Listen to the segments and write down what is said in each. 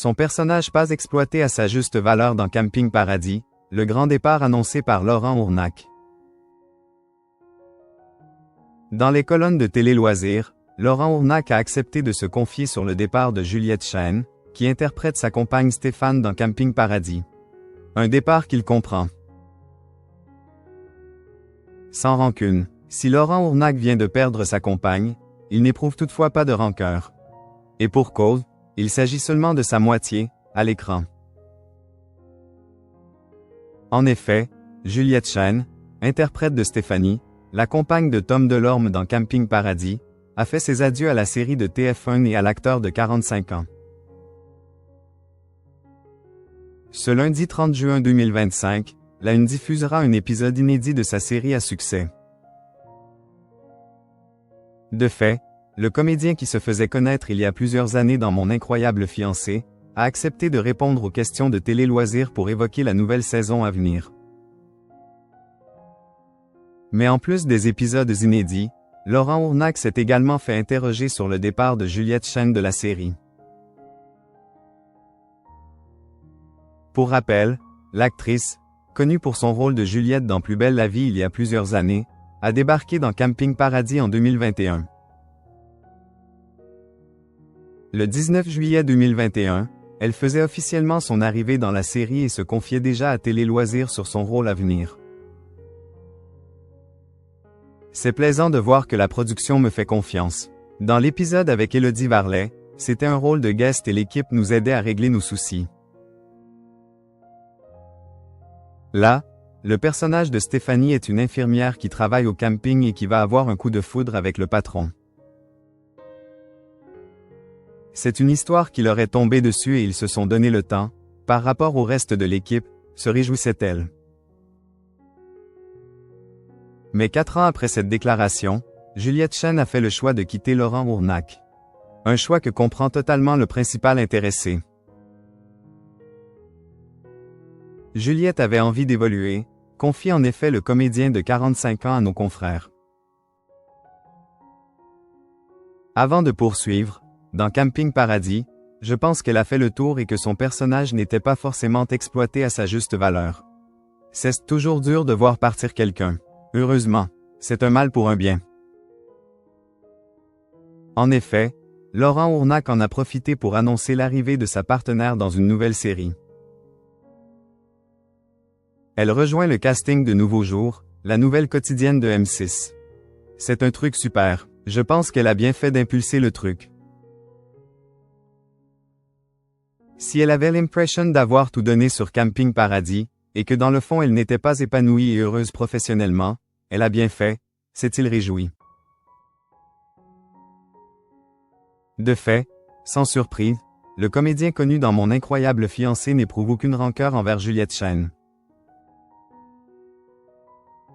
Son personnage pas exploité à sa juste valeur dans Camping Paradis, le grand départ annoncé par Laurent Ournac. Dans les colonnes de Télé Loisirs, Laurent Ournac a accepté de se confier sur le départ de Juliette Chêne, qui interprète sa compagne Stéphane dans Camping Paradis. Un départ qu'il comprend. Sans rancune. Si Laurent Ournac vient de perdre sa compagne, il n'éprouve toutefois pas de rancœur. Et pour cause, il s'agit seulement de sa moitié, à l'écran. En effet, Juliette Chêne, interprète de Stéphanie, la compagne de Tom Delorme dans Camping Paradis, a fait ses adieux à la série de TF1 et à l'acteur de 45 ans. Ce lundi 30 juin 2025, La Une diffusera un épisode inédit de sa série à succès. De fait, le comédien qui se faisait connaître il y a plusieurs années dans Mon incroyable fiancé, a accepté de répondre aux questions de Télé Loisirs pour évoquer la nouvelle saison à venir. Mais en plus des épisodes inédits, Laurent Ournac s'est également fait interroger sur le départ de Juliette Chêne de la série. Pour rappel, l'actrice, connue pour son rôle de Juliette dans Plus belle la vie il y a plusieurs années, a débarqué dans Camping Paradis en 2021. Le 19 juillet 2021, elle faisait officiellement son arrivée dans la série et se confiait déjà à Télé Loisirs sur son rôle à venir. C'est plaisant de voir que la production me fait confiance. Dans l'épisode avec Élodie Varlet, c'était un rôle de guest et l'équipe nous aidait à régler nos soucis. Là, le personnage de Stéphanie est une infirmière qui travaille au camping et qui va avoir un coup de foudre avec le patron. C'est une histoire qui leur est tombée dessus et ils se sont donné le temps, par rapport au reste de l'équipe, se réjouissait-elle. Mais 4 ans après cette déclaration, Juliette Chêne a fait le choix de quitter Laurent Ournac. Un choix que comprend totalement le principal intéressé. Juliette avait envie d'évoluer, confie en effet le comédien de 45 ans à nos confrères. Avant de poursuivre, dans Camping Paradis, je pense qu'elle a fait le tour et que son personnage n'était pas forcément exploité à sa juste valeur. C'est toujours dur de voir partir quelqu'un. Heureusement, c'est un mal pour un bien. En effet, Laurent Ournac en a profité pour annoncer l'arrivée de sa partenaire dans une nouvelle série. Elle rejoint le casting de Nouveau Jour, la nouvelle quotidienne de M6. C'est un truc super, je pense qu'elle a bien fait d'impulser le truc. Si elle avait l'impression d'avoir tout donné sur Camping Paradis, et que dans le fond elle n'était pas épanouie et heureuse professionnellement, elle a bien fait, s'est-il réjoui. De fait, sans surprise, le comédien connu dans Mon incroyable fiancé n'éprouve aucune rancœur envers Juliette Chêne.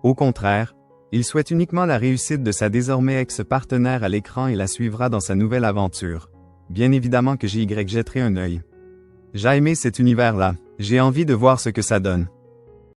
Au contraire, il souhaite uniquement la réussite de sa désormais ex-partenaire à l'écran et la suivra dans sa nouvelle aventure. Bien évidemment que j'y jetterai un œil. J'ai aimé cet univers-là, j'ai envie de voir ce que ça donne.